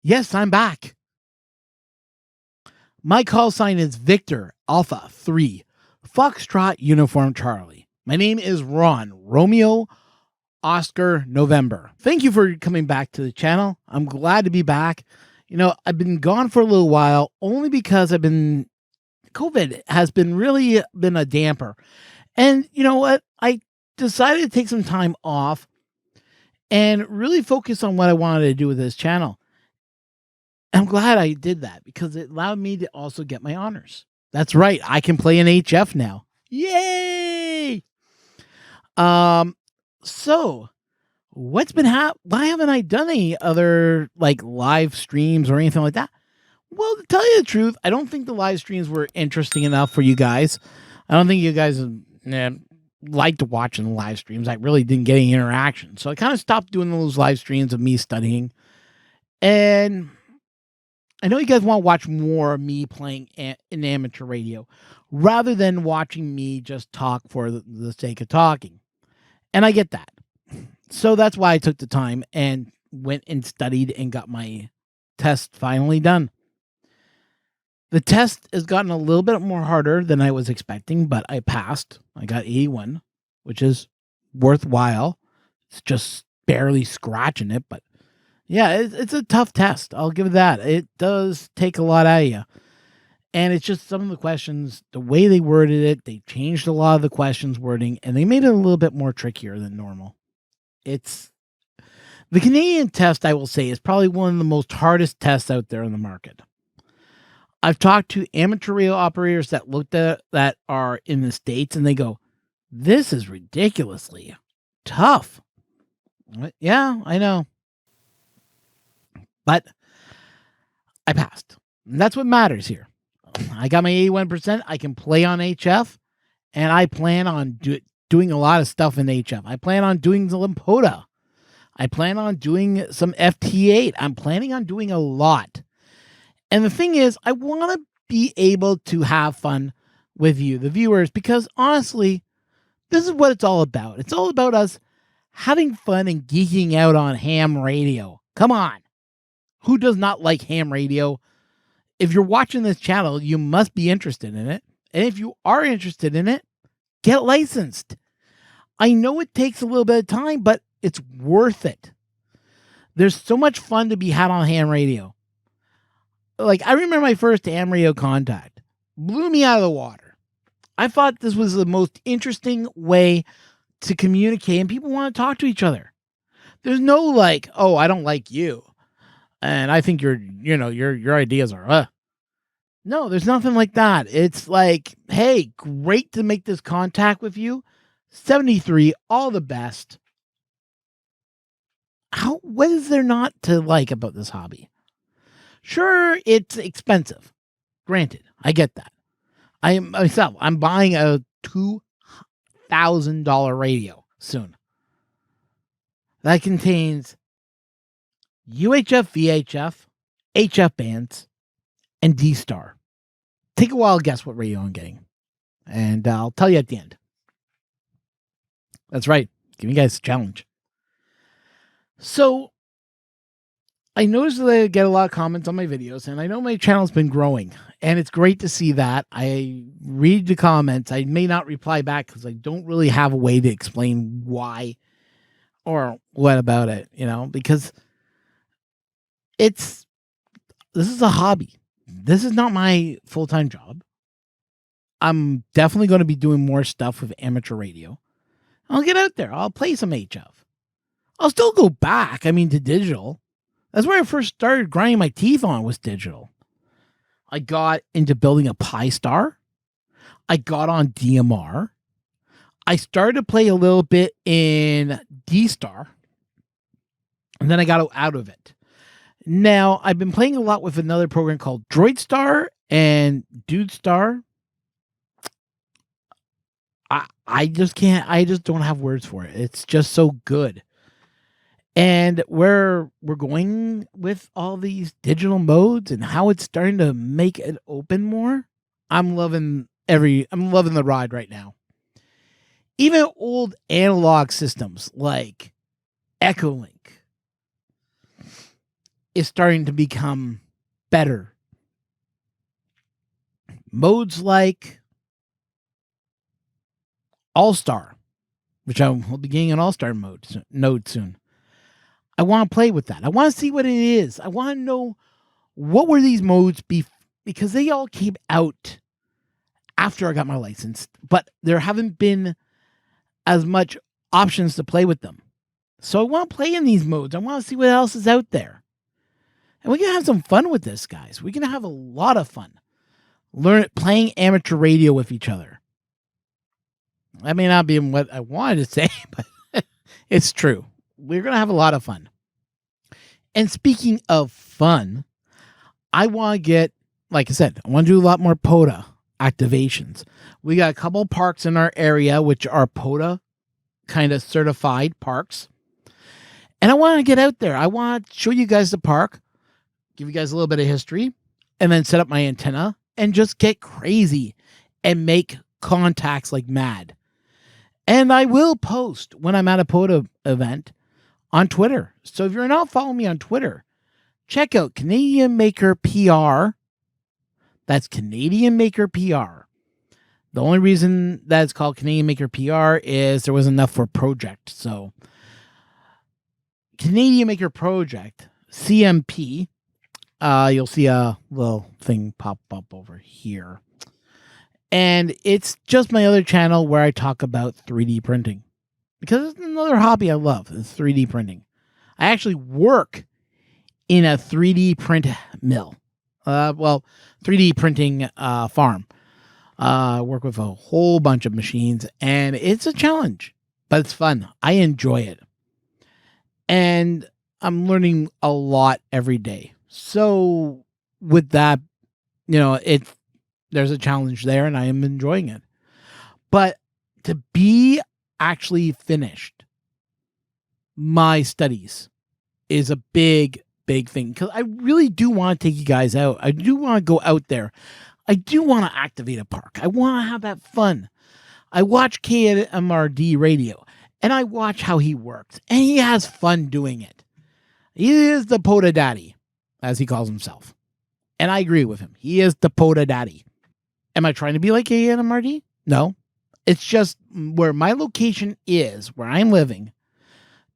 Yes, I'm back. My call sign is Victor Alpha 3, Foxtrot Uniform Charlie. My name is Ron, Romeo Oscar November. Thank you for coming back to the channel. I'm glad to be back. You know, I've been gone for a little while only because COVID has been really been a damper. And you know what? I decided to take some time off and really focus on what I wanted to do with this channel. I'm glad I did that because it allowed me to also get my honors. That's right. I can play an HF now. Yay! Um, so why haven't I done any other like live streams or anything like that? Well, to tell you the truth, I don't think the live streams were interesting enough for you guys. I don't think you guys liked watching the live streams. I really didn't get any interaction. So I kind of stopped doing those live streams of me studying. And I know you guys want to watch more of me playing in amateur radio rather than watching me just talk for the sake of talking. And I get that. So that's why I took the time and went and studied and got my test finally done. The test has gotten a little bit more harder than I was expecting, but I passed. I got 81, which is worthwhile. It's just barely scratching it, but yeah, it's a tough test. I'll give it that. It does take a lot out of you. And it's just some of the questions, the way they worded it, they changed a lot of the questions wording, and they made it a little bit more trickier than normal. It's the Canadian test, I will say, is probably one of the most hardest tests out there in the market. I've talked to amateur radio operators that looked at that are in the States, and they go, "This is ridiculously tough." Yeah, I know. But I passed. And that's what matters here. I got my 81%. I can play on HF, and I plan on doing a lot of stuff in HF. I plan on doing the Lampota. I plan on doing some FT8. I'm planning on doing a lot. And the thing is, I want to be able to have fun with you, the viewers, because honestly, this is what it's all about. It's all about us having fun and geeking out on ham radio. Come on. Who does not like ham radio? If you're watching this channel, you must be interested in it. And if you are interested in it, get licensed. I know it takes a little bit of time, but it's worth it. There's so much fun to be had on ham radio. Like, I remember my first ham radio contact. Blew me out of the water. I thought this was the most interesting way to communicate, and people want to talk to each other. There's no like, oh, I don't like you, and I think your ideas are, No, there's nothing like that. It's like, hey, great to make this contact with you. 73, all the best. What is there not to like about this hobby? Sure, it's expensive. Granted, I get that. I'm buying a $2,000 radio soon. That contains UHF, VHF, HF bands, and D-Star. Take a while to guess what radio I'm getting. And I'll tell you at the end. That's right. Give you guys a challenge. So, I noticed that I get a lot of comments on my videos, and I know my channel's been growing, and it's great to see that. I read the comments. I may not reply back because I don't really have a way to explain why or what about it, because this is a hobby. This is not my full-time job. I'm definitely going to be doing more stuff with amateur radio. I'll get out there. I'll play some HF. I'll still go back, to digital. That's where I first started grinding my teeth on was digital. I got into building a Pi Star. I got on DMR. I started to play a little bit in D-Star. And then I got out of it. Now, I've been playing a lot with another program called Droid Star and Dude Star. I just don't have words for it. It's just so good. And where we're going with all these digital modes and how it's starting to make it open more, I'm loving the ride right now. Even old analog systems like Echolink, is starting to become better. Modes like All-Star, which I will be getting an All-Star node soon. I want to play with that. I want to see what it is. I want to know what were these modes because they all came out after I got my license, but there haven't been as much options to play with them. So I want to play in these modes. I want to see what else is out there. And we're going to have some fun with this, guys. We're going to have a lot of fun. Playing amateur radio with each other. That may not be what I wanted to say, but it's true. We're going to have a lot of fun. And speaking of fun, I want to get, like I said, I want to do a lot more POTA activations. We got a couple parks in our area which are POTA kind of certified parks. And I want to get out there. I want to show you guys the park, give you guys a little bit of history, and then set up my antenna and just get crazy and make contacts like mad. And I will post when I'm at a POTA event on Twitter. So if you're not following me on Twitter, check out Canadian Maker PR. That's Canadian Maker PR. The only reason that it's called Canadian Maker PR is there wasn't enough for Project. So Canadian Maker Project, CMP, you'll see a little thing pop up over here. And it's just my other channel where I talk about 3D printing. Because it's another hobby I love, is 3D printing. I actually work in a 3D print mill. 3D printing farm. Work with a whole bunch of machines, and it's a challenge, but it's fun. I enjoy it. And I'm learning a lot every day. So with that, there's a challenge there, and I am enjoying it. But to be actually finished my studies is a big thing, because I really do want to take you guys out. I do want to go out there. I do want to activate a park. I want to have that fun. I watch KMRD radio, and I watch how he works, and he has fun doing it. He is the POTA daddy, as he calls himself. And I agree with him. He is the POTA daddy. Am I trying to be like KMRD? No. It's just where my location is, where I'm living,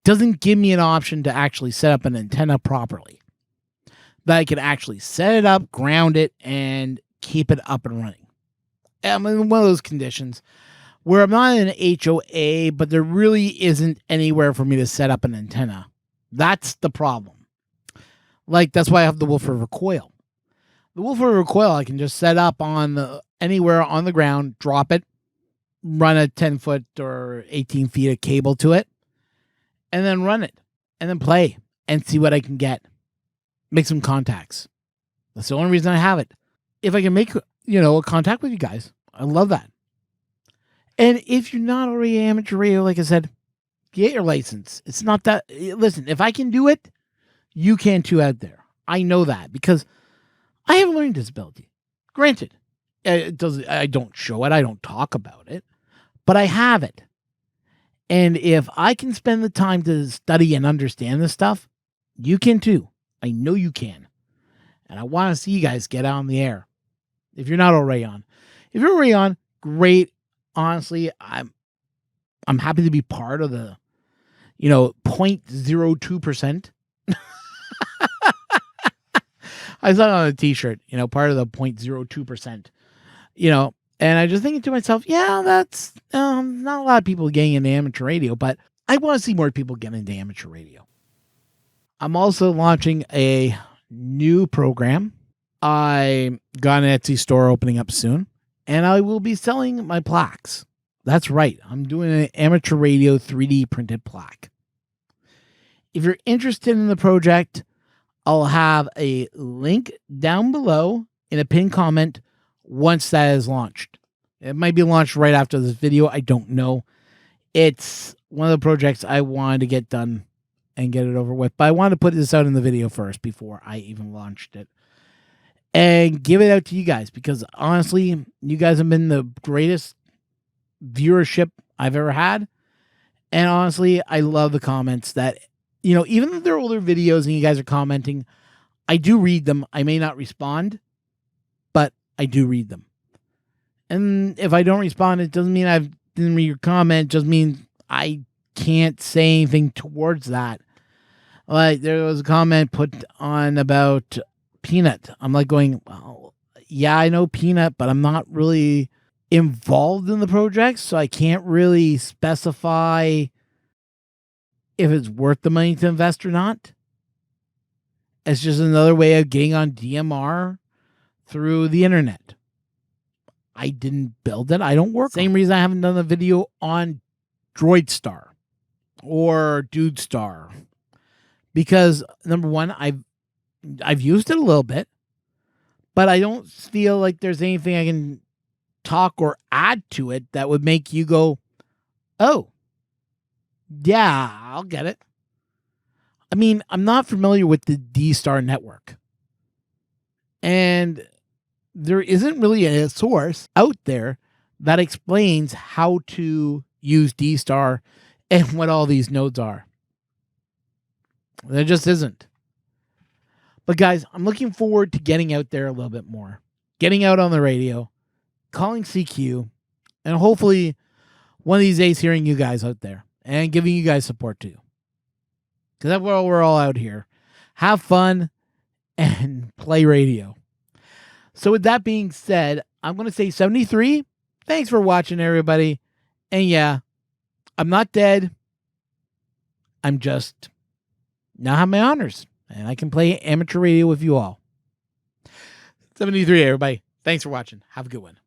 doesn't give me an option to actually set up an antenna properly. That I can actually set it up, ground it, and keep it up and running. I'm in one of those conditions where I'm not in an HOA, but there really isn't anywhere for me to set up an antenna. That's the problem. That's why I have the Wolf River coil. The Wolf River coil I can just set up on anywhere on the ground, drop it, run a 10-foot or 18 feet of cable to it, and then run it, and then play, and see what I can get. Make some contacts. That's the only reason I have it. If I can make, a contact with you guys, I love that. And if you're not already amateur radio, like I said, get your license. It's not that, listen, if I can do it, you can too out there. I know that because I have a learning disability. Granted, I don't show it, I don't talk about it, but I have it. And if I can spend the time to study and understand this stuff, you can too. I know you can. And I want to see you guys get out on the air. If you're not already on. If you're already on, great. Honestly, I'm happy to be part of the, 0.02%. I saw it on a t-shirt, part of the 0.02%, and I just thinking to myself, yeah, that's not a lot of people getting into amateur radio, but I want to see more people get into amateur radio. I'm also launching a new program. I got an Etsy store opening up soon, and I will be selling my plaques. That's right. I'm doing an amateur radio 3D printed plaque. If you're interested in the project, I'll have a link down below in a pinned comment once that is launched. It might be launched right after this video. I don't know. It's one of the projects I wanted to get done and get it over with. But I wanted to put this out in the video first before I even launched it. And give it out to you guys, because honestly, you guys have been the greatest viewership I've ever had. And honestly, I love the comments that, even though they're older videos and you guys are commenting, I do read them. I may not respond, but I do read them. And if I don't respond, it doesn't mean I didn't read your comment. It just means I can't say anything towards that. Like, there was a comment put on about Peanut. I'm like going, well, yeah, I know Peanut, but I'm not really involved in the project, so I can't really specify if it's worth the money to invest or not. It's just another way of getting on DMR through the internet. I didn't build it. I don't work. Same reason I haven't done a video on Droid Star or Dude Star. Because number one, I've used it a little bit, but I don't feel like there's anything I can talk or add to it that would make you go, oh, yeah, I'll get it. I mean, I'm not familiar with the D-Star network. And there isn't really a source out there that explains how to use D-Star and what all these nodes are. There just isn't. But guys, I'm looking forward to getting out there a little bit more. Getting out on the radio, calling CQ, and hopefully one of these days hearing you guys out there and giving you guys support too. Because that's what we're all out here. Have fun and play radio. So with that being said, I'm going to say 73. Thanks for watching, everybody. And yeah, I'm not dead. I'm just now have my honors. And I can play amateur radio with you all. 73, everybody. Thanks for watching. Have a good one.